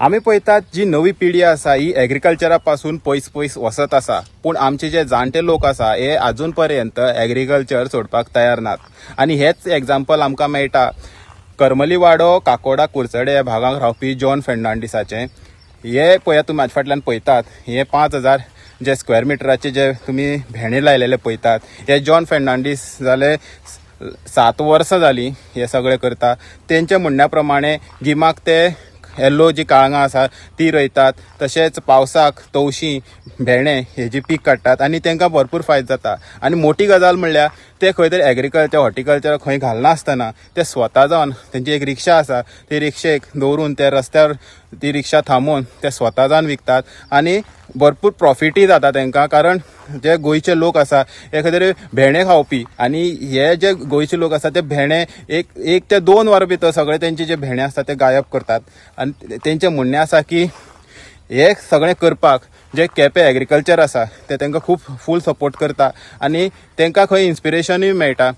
आमी पळयतात जी नवी पिढी आसा ही एग्रीकल्चरा पासून पयस पयस वसत आसा, पूण आमचे जे जाणटे लोक आसा हे अजून पर्यंत एग्रीकल्चर सोडपाक तयार नात। आणि हेच एग्जाम्पल आमकां मेळटा करमलीवाडो काकोडा कुरचडे ह्या भागांत रावपी जॉन फेर्नांडीसाचे। हे पळयात तुमी म्हाजे फाटल्यान पळयतात, हे 5000 जे स्क्वेअर मिटराचे जे तुमी भेणे लायलेले पळयतात, हे जॉन फेर्नांडीस जाले 7 वर्सां जाली हे सगळे करता। तेंचे म्हणण्या प्रमाणे गिमाक ते येल्लो जी काळंगां आसा ती रोयतात, तशेंच पावसाक तवशीं भेणे हेजी पीक काडटात आनी तांकां भरपूर फायदो जाता। आनी मोठी गजाल म्हणल्यार ते खंय तरी एग्रीकल्चर हॉर्टिकल्चर खंय घालनासतना ते स्वता जावन तेंची एक रिक्षा आसा ती रिक्षेक दवरून ते रस्त्यार ती रिक्षा थांबोवन ते स्वता जावन विकतात आनी भरपूर प्रॉफिटूय जाता तांकां। कारण जे गोंयचे लोक आसा हे खंय तरी भेणे खावपी आनी हे जे गोंयचे लोक आसा ते भेणे एक ते 2 वरां भितर सगळे तेंचे जे भेणे आसता ते गायब करतात। आनी तेंचें म्हणणें आसा की हे सगळें करपाक जे केपें एग्रीकल्चर आसा ते तांकां खूब फूल सपोर्ट करता आनी तांकां खंय इन्स्पिरेशनूय मेळटा।